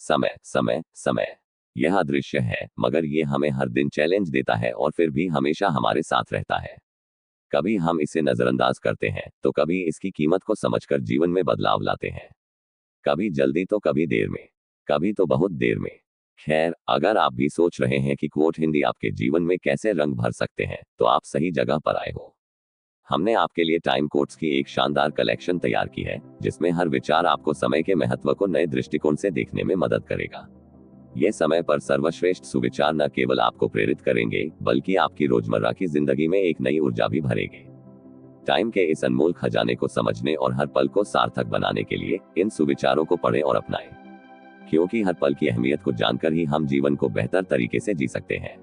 समय समय समय, यह अदृश्य है मगर ये हमें हर दिन चैलेंज देता है और फिर भी हमेशा हमारे साथ रहता है। कभी हम इसे नजरअंदाज करते हैं तो कभी इसकी कीमत को समझकर जीवन में बदलाव लाते हैं। कभी जल्दी तो कभी देर में, कभी तो बहुत देर में। खैर, अगर आप भी सोच रहे हैं कि क्वोट हिंदी आपके जीवन में कैसे रंग भर सकते हैं तो आप सही जगह पर आए हो। हमने आपके लिए टाइम कोट्स की एक शानदार कलेक्शन तैयार की है जिसमें हर विचार आपको समय के महत्व को नए दृष्टिकोण से देखने में मदद करेगा। ये समय पर सर्वश्रेष्ठ सुविचार न केवल आपको प्रेरित करेंगे बल्कि आपकी रोजमर्रा की जिंदगी में एक नई ऊर्जा भी भरेंगे। टाइम के इस अनमोल खजाने को समझने और हर पल को सार्थक बनाने के लिए इन सुविचारों को पढ़ें और अपनाएं, क्योंकि हर पल की अहमियत को जानकर ही हम जीवन को बेहतर तरीके से जी सकते हैं।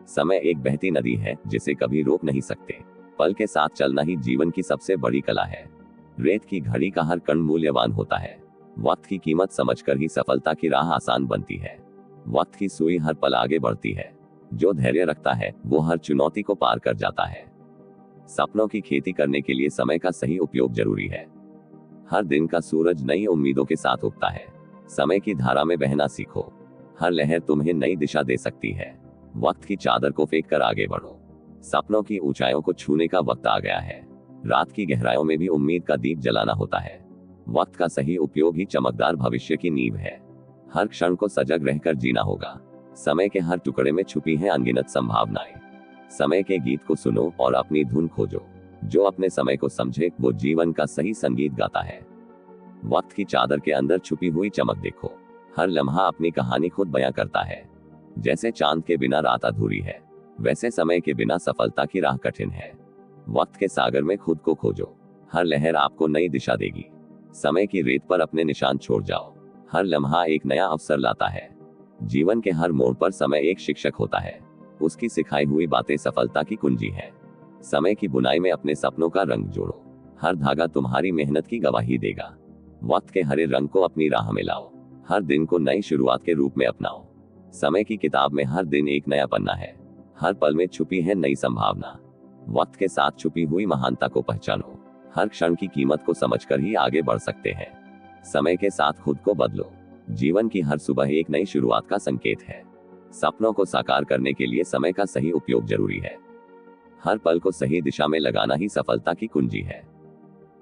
समय एक बहती नदी है जिसे कभी रोक नहीं सकते। पल के साथ चलना ही जीवन की सबसे बड़ी कला है। रेत की घड़ी का हर कण मूल्यवान होता है। वक्त की कीमत समझकर ही सफलता की राह आसान बनती है। वक्त की सुई हर पल आगे बढ़ती है। जो धैर्य रखता है वो हर चुनौती को पार कर जाता है। सपनों की खेती करने के लिए समय का सही उपयोग जरूरी है। हर दिन का सूरज नई उम्मीदों के साथ उगता है। समय की धारा में बहना सीखो। हर लहर तुम्हें नई दिशा दे सकती है। वक्त की चादर को फेंक कर आगे बढ़ो। सपनों की ऊंचाइयों को छूने का वक्त आ गया है। रात की गहराइयों में भी उम्मीद का दीप जलाना होता है। वक्त का सही उपयोग ही चमकदार भविष्य की नींव है। हर क्षण को सजग रहकर जीना होगा। समय के हर टुकड़े में छुपी हैं अनगिनत संभावनाएं। समय के गीत को सुनो और अपनी धुन खोजो। जो अपने समय को समझे वो जीवन का सही संगीत गाता है। वक्त की चादर के अंदर छुपी हुई चमक देखो। हर लम्हा अपनी कहानी खुद बयां करता है। जैसे चांद के बिना रात अधूरी है, वैसे समय के बिना सफलता की राह कठिन है। वक्त के सागर में खुद को खोजो। हर लहर आपको नई दिशा देगी। समय की रेत पर अपने निशान छोड़ जाओ। हर लम्हा एक नया अवसर लाता है। जीवन के हर मोड़ पर समय एक शिक्षक होता है। उसकी सिखाई हुई बातें सफलता की कुंजी है। समय की बुनाई में अपने सपनों का रंग जोड़ो। हर धागा तुम्हारी मेहनत की गवाही देगा। वक्त के हरे रंग को अपनी राह में लाओ। हर दिन को नई शुरुआत के रूप में अपनाओ। समय की किताब में हर दिन एक नया पन्ना है। हर पल में छुपी है नई संभावना। वक्त के साथ छुपी हुई महानता को पहचानो। हर क्षण की कीमत को समझकर ही आगे बढ़ सकते हैं। समय के साथ खुद को बदलो। जीवन की हर सुबह एक नई शुरुआत का संकेत है। सपनों को साकार करने के लिए समय का सही उपयोग जरूरी है। हर पल को सही दिशा में लगाना ही सफलता की कुंजी है।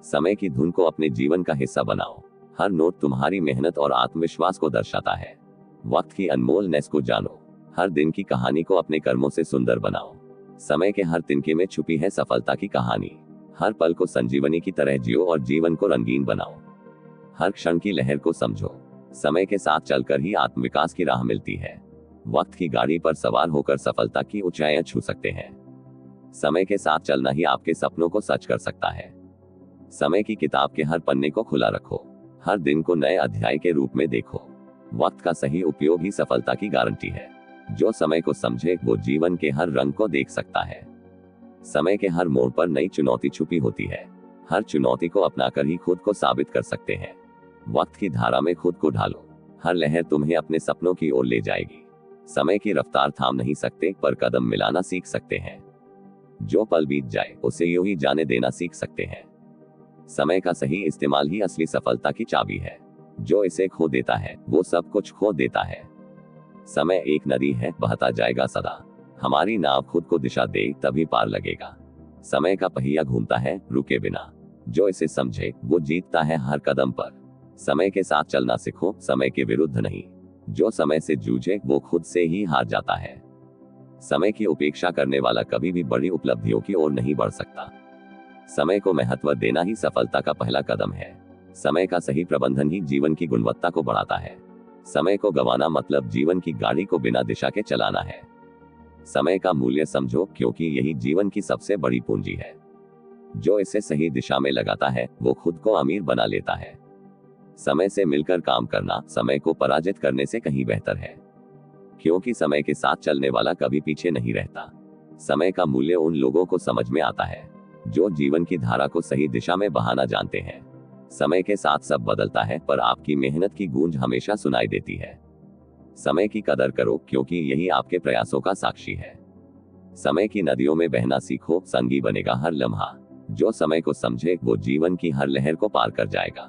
समय की धुन को अपने जीवन का हिस्सा बनाओ। हर नोट तुम्हारी मेहनत और आत्मविश्वास को दर्शाता है। वक्त की अनमोलनेस को जानो। हर दिन की कहानी को अपने कर्मों से सुंदर बनाओ। समय के हर तिनके में छुपी है सफलता की कहानी। हर पल को संजीवनी की तरह जियो और जीवन को रंगीन बनाओ। हर क्षण की लहर को समझो। समय के साथ चलकर ही आत्मविकास की राह मिलती है। वक्त की गाड़ी पर सवार होकर सफलता की ऊंचाइयां छू सकते हैं। समय के साथ चलना ही आपके सपनों को सच कर सकता है। समय की किताब के हर पन्ने को खुला रखो। हर दिन को नए अध्याय के रूप में देखो। वक्त का सही उपयोग ही सफलता की गारंटी है। जो समय को समझे वो जीवन के हर रंग को देख सकता है। समय के हर मोड़ पर नई चुनौती छुपी होती है। हर चुनौती को अपनाकर ही खुद को साबित कर सकते हैं। वक्त की धारा में खुद को ढालो। हर लहर तुम्हें अपने सपनों की ओर ले जाएगी। समय की रफ्तार थाम नहीं सकते पर कदम मिलाना सीख सकते हैं। जो पल बीत जाए उसे यूं ही जाने देना सीख सकते हैं। समय का सही इस्तेमाल ही असली सफलता की चाबी है। जो इसे खो देता है वो सब कुछ खो देता है। समय एक नदी है, बहता जाएगा सदा। हमारी नाव खुद को दिशा दे तभी पार लगेगा। समय का पहिया घूमता है रुके बिना। जो इसे समझे वो जीतता है हर कदम पर। समय के साथ चलना सीखो, समय के विरुद्ध नहीं। जो समय से जूझे वो खुद से ही हार जाता है। समय की उपेक्षा करने वाला कभी भी बड़ी उपलब्धियों की ओर नहीं बढ़ सकता। समय को महत्व देना ही सफलता का पहला कदम है। समय का सही प्रबंधन ही जीवन की गुणवत्ता को बढ़ाता है। समय को गंवाना मतलब जीवन की गाड़ी को बिना दिशा के चलाना है। समय का मूल्य समझो क्योंकि यही जीवन की सबसे बड़ी पूंजी है। जो इसे सही दिशा में लगाता है वो खुद को अमीर बना लेता है। समय से मिलकर काम करना समय को पराजित करने से कहीं बेहतर है, क्योंकि समय के साथ चलने वाला कभी पीछे नहीं रहता। समय का मूल्य उन लोगों को समझ में आता है जो जीवन की धारा को सही दिशा में बहाना जानते हैं। समय के साथ सब बदलता है पर आपकी मेहनत की गूंज हमेशा सुनाई देती है। समय की कदर करो क्योंकि यही आपके प्रयासों का साक्षी है। समय की नदियों में बहना सीखो, संगी बनेगा हर लम्हा। जो समय को समझे वो जीवन की हर लहर को पार कर जाएगा।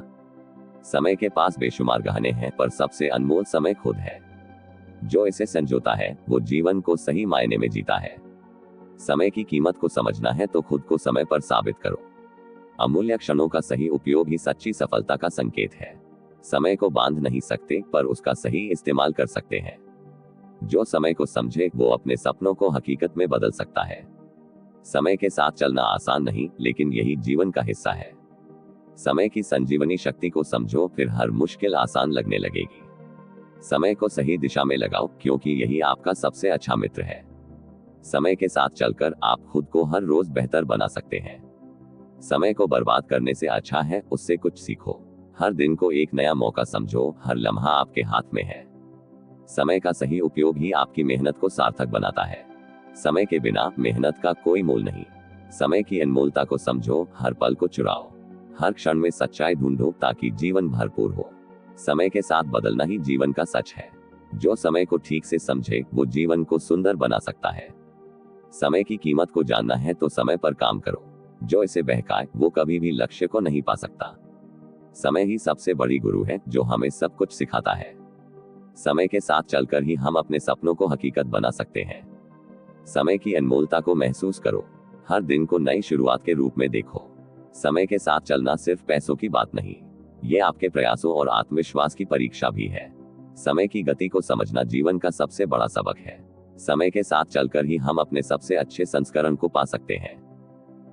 समय के पास बेशुमार गहने हैं, पर सबसे अनमोल समय खुद है। जो इसे संजोता है वो जीवन को सही मायने में जीता है। समय की कीमत को समझना है तो खुद को समय पर साबित करो। अमूल्य क्षणों का सही उपयोग ही सच्ची सफलता का संकेत है। समय को बांध नहीं सकते, पर उसका सही इस्तेमाल कर सकते हैं। जो समय को समझे वो अपने सपनों को हकीकत में बदल सकता है। समय के साथ चलना आसान नहीं, लेकिन यही जीवन का हिस्सा है। समय की संजीवनी शक्ति को समझो, फिर हर मुश्किल आसान लगने लगेगी। समय को सही दिशा में लगाओ, क्योंकि यही आपका सबसे अच्छा मित्र है। समय के साथ चलकर आप खुद को हर रोज बेहतर बना सकते हैं। समय को बर्बाद करने से अच्छा है उससे कुछ सीखो। हर दिन को एक नया मौका समझो, हर लम्हा आपके हाथ में है। समय का सही उपयोग ही आपकी मेहनत को सार्थक बनाता है। समय के बिना मेहनत का कोई मोल नहीं। समय की अनमोलता को समझो, हर पल को चुराओ, हर क्षण में सच्चाई ढूंढो ताकि जीवन भरपूर हो। समय के साथ बदलना ही जीवन का सच है। जो समय को ठीक से समझे वो जीवन को सुंदर बना सकता है। समय की कीमत को जानना है तो समय पर काम करो। जो इसे बहकाए वो कभी भी लक्ष्य को नहीं पा सकता। समय ही सबसे बड़ी गुरु है जो हमें सब कुछ सिखाता है। समय के साथ चलकर ही हम अपने सपनों को हकीकत बना सकते हैं। समय की अनमोलता को महसूस करो, हर दिन को नई शुरुआत के रूप में देखो। समय के साथ चलना सिर्फ पैसों की बात नहीं, ये आपके प्रयासों और आत्मविश्वास की परीक्षा भी है। समय की गति को समझना जीवन का सबसे बड़ा सबक है। समय के साथ चलकर ही हम अपने सबसे अच्छे संस्करण को पा सकते हैं।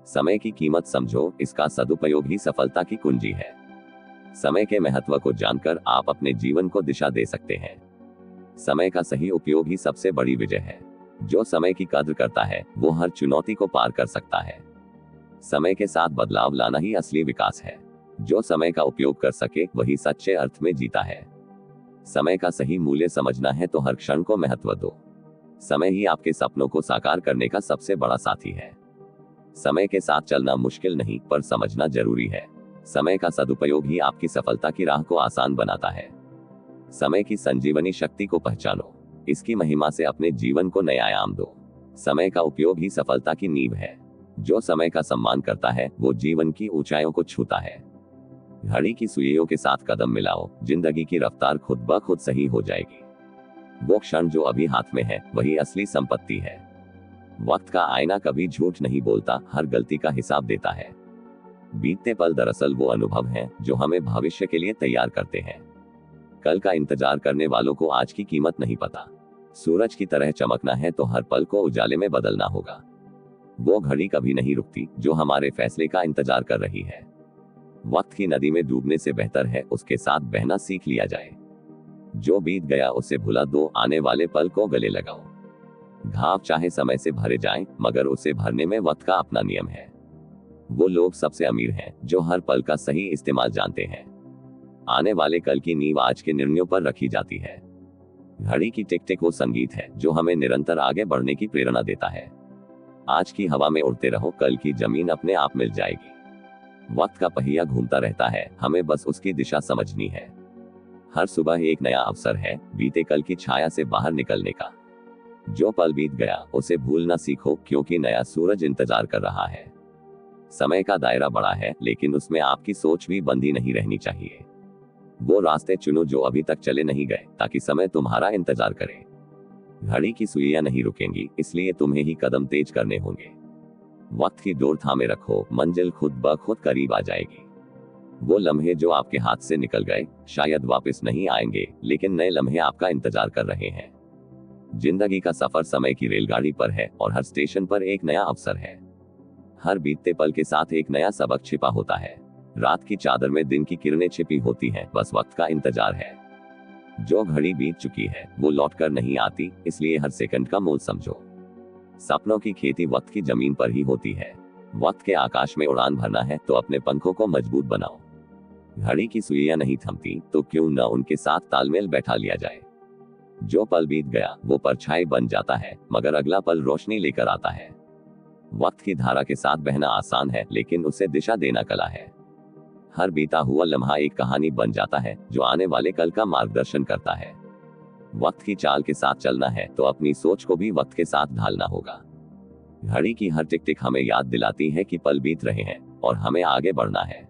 समय की कीमत समझो, इसका सदुपयोग ही सफलता की कुंजी है। समय के महत्व को जानकर आप अपने जीवन को दिशा दे सकते हैं। समय का सही उपयोग ही सबसे बड़ी विजय है। जो समय की कद्र करता है वो हर चुनौती को पार कर सकता है। समय के साथ बदलाव लाना ही असली विकास है। जो समय का उपयोग कर सके वही सच्चे अर्थ में जीता है। समय का सही मूल्य समझना है तो हर क्षण को महत्व दो। समय ही आपके सपनों को साकार करने का सबसे बड़ा साथी है। समय के साथ चलना मुश्किल नहीं, पर समझना जरूरी है। समय का सदुपयोग ही आपकी सफलता की राह को आसान बनाता है। समय की संजीवनी शक्ति को पहचानो, इसकी महिमा से अपने जीवन को नया आयाम दो। समय का उपयोग ही सफलता की नींव है। जो समय का सम्मान करता है वो जीवन की ऊंचाइयों को छूता है। घड़ी की सुइयों के साथ कदम मिलाओ, जिंदगी की रफ्तार खुद ब खुद सही हो जाएगी। वो क्षण जो अभी हाथ में है वही असली संपत्ति है। वक्त का आईना कभी झूठ नहीं बोलता, हर गलती का हिसाब देता है। बीतते पल दरअसल वो अनुभव हैं जो हमें भविष्य के लिए तैयार करते हैं। कल का इंतजार करने वालों को आज की कीमत नहीं पता। सूरज की तरह चमकना है तो हर पल को उजाले में बदलना होगा। वो घड़ी कभी नहीं रुकती जो हमारे फैसले का इंतजार कर रही है। वक्त की नदी में डूबने से बेहतर है उसके साथ बहना सीख लिया जाए। जो बीत गया उसे भुला दो, आने वाले पल को गले लगाओ। घाव चाहे समय से भरे जाएं, मगर उसे भरने में वक्त का अपना नियम है। वो लोग सबसे अमीर हैं जो हर पल का सही इस्तेमाल जानते हैं। आने वाले कल की नींव आज के निर्णयों पर रखी जाती है। घड़ी की टिक टिक वो संगीत है जो हमें निरंतर आगे बढ़ने की प्रेरणा देता है। आज की हवा में उड़ते रहो, कल की जमीन अपने आप मिल जाएगी। वक्त का पहिया घूमता रहता है, हमें बस उसकी दिशा समझनी है। हर सुबह एक नया अवसर है बीते कल की छाया से बाहर निकलने का। जो पल बीत गया उसे भूलना सीखो, क्योंकि नया सूरज इंतजार कर रहा है। समय का दायरा बड़ा है, लेकिन उसमें आपकी सोच भी बंधी नहीं रहनी चाहिए। वो रास्ते चुनो जो अभी तक चले नहीं गए, ताकि समय तुम्हारा इंतजार करे। घड़ी की सुइयां नहीं रुकेंगी, इसलिए तुम्हें ही कदम तेज करने होंगे। वक्त की डोर थामे रखो, मंजिल खुद ब खुद करीब आ जाएगी। वो लम्हे जो आपके हाथ से निकल गए शायद वापस नहीं आएंगे, लेकिन नए लम्हे आपका इंतजार कर रहे हैं। जिंदगी का सफर समय की रेलगाड़ी पर है और हर स्टेशन पर एक नया अवसर है। हर बीतते पल के साथ एक नया सबक छिपा होता है। रात की चादर में दिन की किरणें छिपी होती हैं, बस वक्त का इंतजार है। जो घड़ी बीत चुकी है वो लौटकर नहीं आती, इसलिए हर सेकंड का मोल समझो। सपनों की खेती वक्त की जमीन पर ही होती है। वक्त के आकाश में उड़ान भरना है तो अपने पंखों को मजबूत बनाओ। घड़ी की सुइयां नहीं थमती तो क्यों न उनके साथ तालमेल बैठा लिया जाए। जो पल बीत गया वो परछाई बन जाता है, मगर अगला पल रोशनी लेकर आता है। वक्त की धारा के साथ बहना आसान है, लेकिन उसे दिशा देना कला है। हर बीता हुआ लम्हा एक कहानी बन जाता है जो आने वाले कल का मार्गदर्शन करता है। वक्त की चाल के साथ चलना है तो अपनी सोच को भी वक्त के साथ ढालना होगा। घड़ी की हर टिक टिक हमें याद दिलाती है कि पल बीत रहे हैं और हमें आगे बढ़ना है।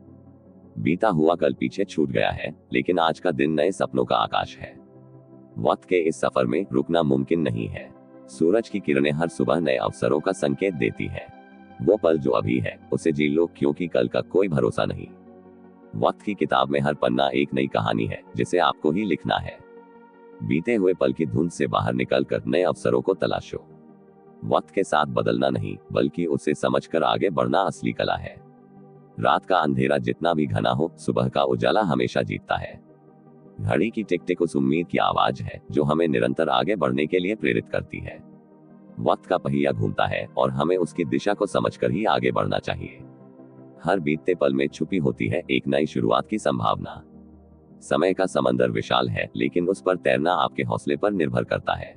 बीता हुआ कल पीछे छूट गया है, लेकिन आज का दिन नए सपनों का आकाश है। वक्त के इस सफर में रुकना मुमकिन नहीं है। सूरज की किरणें हर सुबह नए अवसरों का संकेत देती है। वो पल जो अभी है उसे जी लो, क्योंकि कल का कोई भरोसा नहीं। वक्त की किताब में हर पन्ना एक नई कहानी है जिसे आपको ही लिखना है। बीते हुए पल की धुंध से बाहर निकलकर नए अवसरों को तलाशो। वक्त के साथ बदलना नहीं, बल्कि उसे समझकर आगे बढ़ना असली कला है। रात का अंधेरा जितना भी घना हो, सुबह का उजाला हमेशा जीतता है। घड़ी की टिक टिक उस उम्मीद की आवाज है जो हमें निरंतर आगे बढ़ने के लिए प्रेरित करती है। वक्त का पहिया घूमता है और हमें उसकी दिशा को समझकर ही आगे बढ़ना चाहिए। हर बीतते पल में छुपी होती है एक नई शुरुआत की संभावना। समय का समंदर विशाल है, लेकिन उस पर तैरना आपके हौसले पर निर्भर करता है।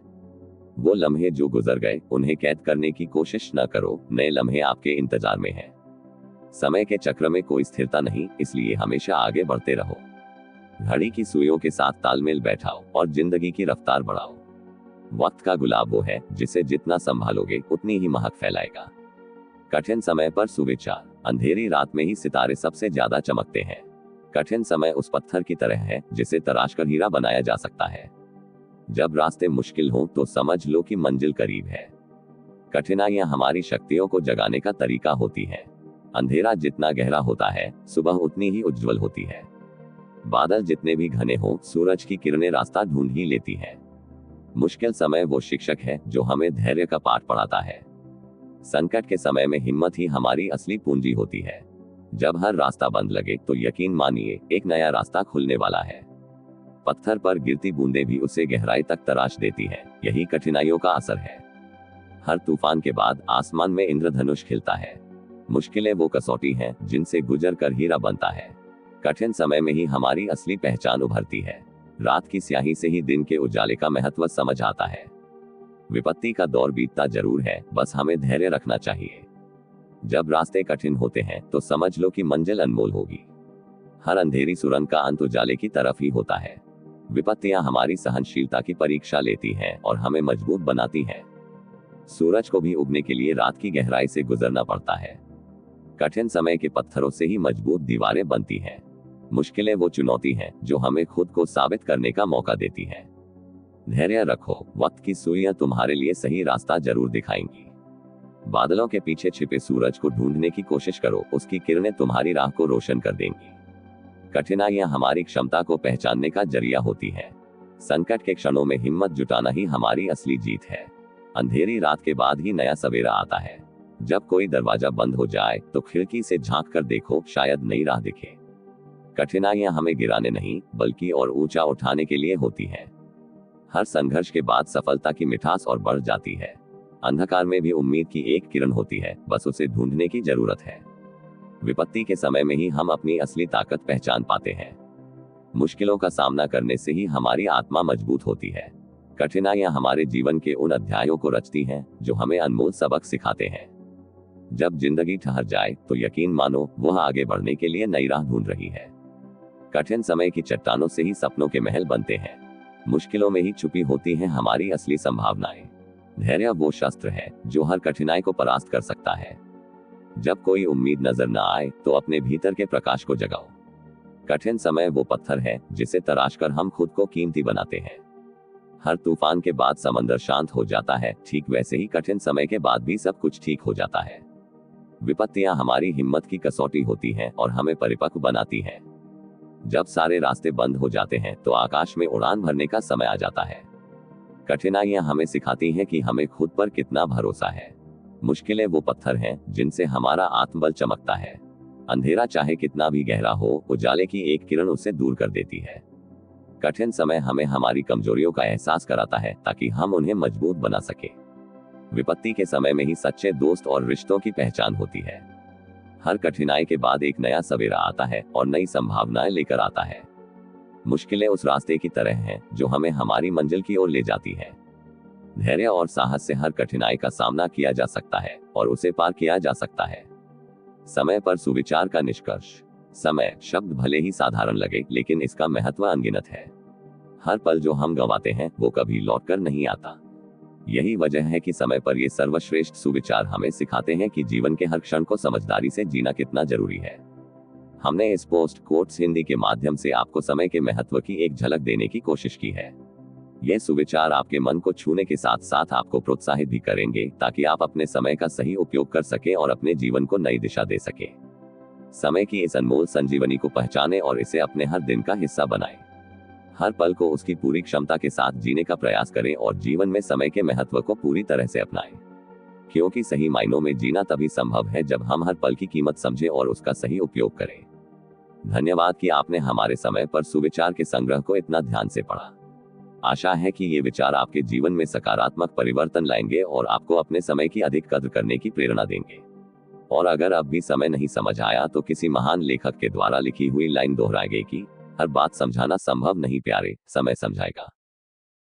वो लम्हे जो गुजर गए उन्हें कैद करने की कोशिश न करो, नए लम्हे आपके इंतजार में हैं। समय के चक्र में कोई स्थिरता नहीं, इसलिए हमेशा आगे बढ़ते रहो। घड़ी की सुइयों के साथ तालमेल बैठाओ और जिंदगी की रफ्तार बढ़ाओ। वक्त का गुलाब वो है जिसे जितना संभालोगे उतनी ही महक फैलाएगा। कठिन समय पर सुविचार। अंधेरी रात में ही सितारे सबसे ज्यादा चमकते हैं। कठिन समय उस पत्थर की तरह है जिसे तराशकर हीरा बनाया जा सकता है। जब रास्ते मुश्किल हों तो समझ लो कि मंजिल करीब है। कठिनाइयां हमारी शक्तियों को जगाने का तरीका होती है। अंधेरा जितना गहरा होता है, सुबह उतनी ही उज्जवल होती है। बादल जितने भी घने हों, सूरज की किरणें रास्ता ढूंढ ही लेती हैं। मुश्किल समय वो शिक्षक है जो हमें धैर्य का पाठ पढ़ाता है। संकट के समय में हिम्मत ही हमारी असली पूंजी होती है। जब हर रास्ता बंद लगे तो यकीन मानिए एक नया रास्ता खुलने वाला है। पत्थर पर गिरती बूंदें भी उसे गहराई तक तराश देती हैं। यही कठिनाइयों का असर है। हर तूफान के बाद आसमान में इंद्रधनुष खिलता है। मुश्किलें वो कसौटी हैं जिनसे गुजर कर हीरा बनता है। कठिन समय में ही हमारी असली पहचान उभरती है। रात की स्याही से ही दिन के उजाले का महत्व समझ आता है। विपत्ति का दौर बीतता जरूर है, बस हमें धैर्य रखना चाहिए। जब रास्ते कठिन होते हैं तो समझ लो कि मंजिल अनमोल होगी। हर अंधेरी सुरंग का अंत उजाले की तरफ ही होता है। विपत्तियां हमारी सहनशीलता की परीक्षा लेती हैं और हमें मजबूत बनाती हैं। सूरज को भी उगने के लिए रात की गहराई से गुजरना पड़ता है। कठिन समय के पत्थरों से ही मजबूत दीवारें बनती हैं। मुश्किलें वो चुनौती हैं जो हमें खुद को साबित करने का मौका देती हैं। धैर्य रखो, वक्त की सुइयां तुम्हारे लिए सही रास्ता जरूर दिखाएंगी। बादलों के पीछे छिपे सूरज को ढूंढने की कोशिश करो, उसकी किरणें तुम्हारी राह को रोशन कर देंगी। कठिनाइयां हमारी क्षमता को पहचानने का जरिया होती हैं। संकट के क्षणों में हिम्मत जुटाना ही हमारी असली जीत है। अंधेरी रात के बाद ही नया सवेरा आता है। जब कोई दरवाजा बंद हो जाए तो खिड़की से झांक कर देखो, शायद नई राह दिखे। कठिनाइयां हमें गिराने नहीं, बल्कि और ऊंचा उठाने के लिए होती हैं। हर संघर्ष के बाद सफलता की मिठास और बढ़ जाती है। अंधकार में भी उम्मीद की एक किरण होती है, बस उसे ढूंढने की जरूरत है। विपत्ति के समय में ही हम अपनी असली ताकत पहचान पाते हैं। मुश्किलों का सामना करने से ही हमारी आत्मा मजबूत होती है। कठिनाइयां हमारे जीवन के उन अध्यायों को रचती हैं जो हमें अनमोल सबक सिखाते हैं। जब जिंदगी ठहर जाए तो यकीन मानो वह आगे बढ़ने के लिए नई राह ढूंढ रही है। कठिन समय की चट्टानों से ही सपनों के महल बनते हैं। मुश्किलों में ही छुपी होती हैं हमारी असली संभावनाएं। धैर्य वो शस्त्र है जो हर कठिनाई को परास्त कर सकता है। जब कोई उम्मीद नजर न आए तो अपने भीतर के प्रकाश को जगाओ। कठिन समय वो पत्थर है जिसे तराशकर हम खुद को कीमती बनाते हैं। हर तूफान के बाद समंदर शांत हो जाता है, ठीक वैसे ही कठिन समय के बाद भी सब कुछ ठीक हो जाता है। विपत्तियां हमारी हिम्मत की कसौटी होती हैं और हमें परिपक्व बनाती हैं। जब सारे रास्ते बंद हो जाते हैं तो आकाश में उड़ान भरने का समय आ जाता है। कठिनाइयां हमें सिखाती हैं कि हमें खुद पर कितना भरोसा है। मुश्किलें वो पत्थर हैं जिनसे हमारा आत्मबल चमकता है। अंधेरा चाहे कितना भी गहरा हो, उजाले की एक किरण उसे दूर कर देती है। कठिन समय हमें हमारी कमजोरियों का एहसास कराता है ताकि हम उन्हें मजबूत बना सके। विपत्ति के समय में ही सच्चे दोस्त और रिश्तों की पहचान होती है। हर कठिनाई के बाद एक नया सवेरा आता है और नई संभावनाएं लेकर आता है। मुश्किलें उस रास्ते की तरह हैं जो हमें हमारी मंजिल की ओर ले जाती है। धैर्य और साहस से हर कठिनाई का सामना किया जा सकता है और उसे पार किया जा सकता है। समय पर सुविचार का निष्कर्ष। समय शब्द भले ही साधारण लगे, लेकिन इसका महत्व अनगिनत है। हर पल जो हम गंवाते हैं वो कभी लौटकर नहीं आता। यही वजह है कि समय पर ये सर्वश्रेष्ठ सुविचार हमें सिखाते हैं कि जीवन के हर क्षण को समझदारी से जीना कितना जरूरी है। हमने इस पोस्ट कोट्स हिंदी के माध्यम से आपको समय के महत्व की एक झलक देने की कोशिश की है। ये सुविचार आपके मन को छूने के साथ साथ आपको प्रोत्साहित भी करेंगे ताकि आप अपने समय का सही उपयोग कर सकें और अपने जीवन को नई दिशा दे सकें। समय की इस अनमोल संजीवनी को पहचानें और इसे अपने हर दिन का हिस्सा बनाएं। हर पल को उसकी पूरी क्षमता के साथ जीने का प्रयास करें और जीवन में समय के महत्व को पूरी तरह से अपनाएं। क्योंकि सही मायनों में जीना तभी संभव है जब हम हर पल की कीमत समझें और उसका सही उपयोग करें। धन्यवाद कि आपने हमारे समय पर सुविचार के संग्रह को इतना ध्यान से पढ़ा। आशा है कि ये विचार आपके जीवन में सकारात्मक परिवर्तन लाएंगे और आपको अपने समय की अधिक कद्र करने की प्रेरणा देंगे। और अगर अब भी समय नहीं समझ आया तो किसी महान लेखक के द्वारा लिखी हुई लाइन दोहराएंगे कि हर बात समझाना संभव नहीं प्यारे, समय समझाएगा।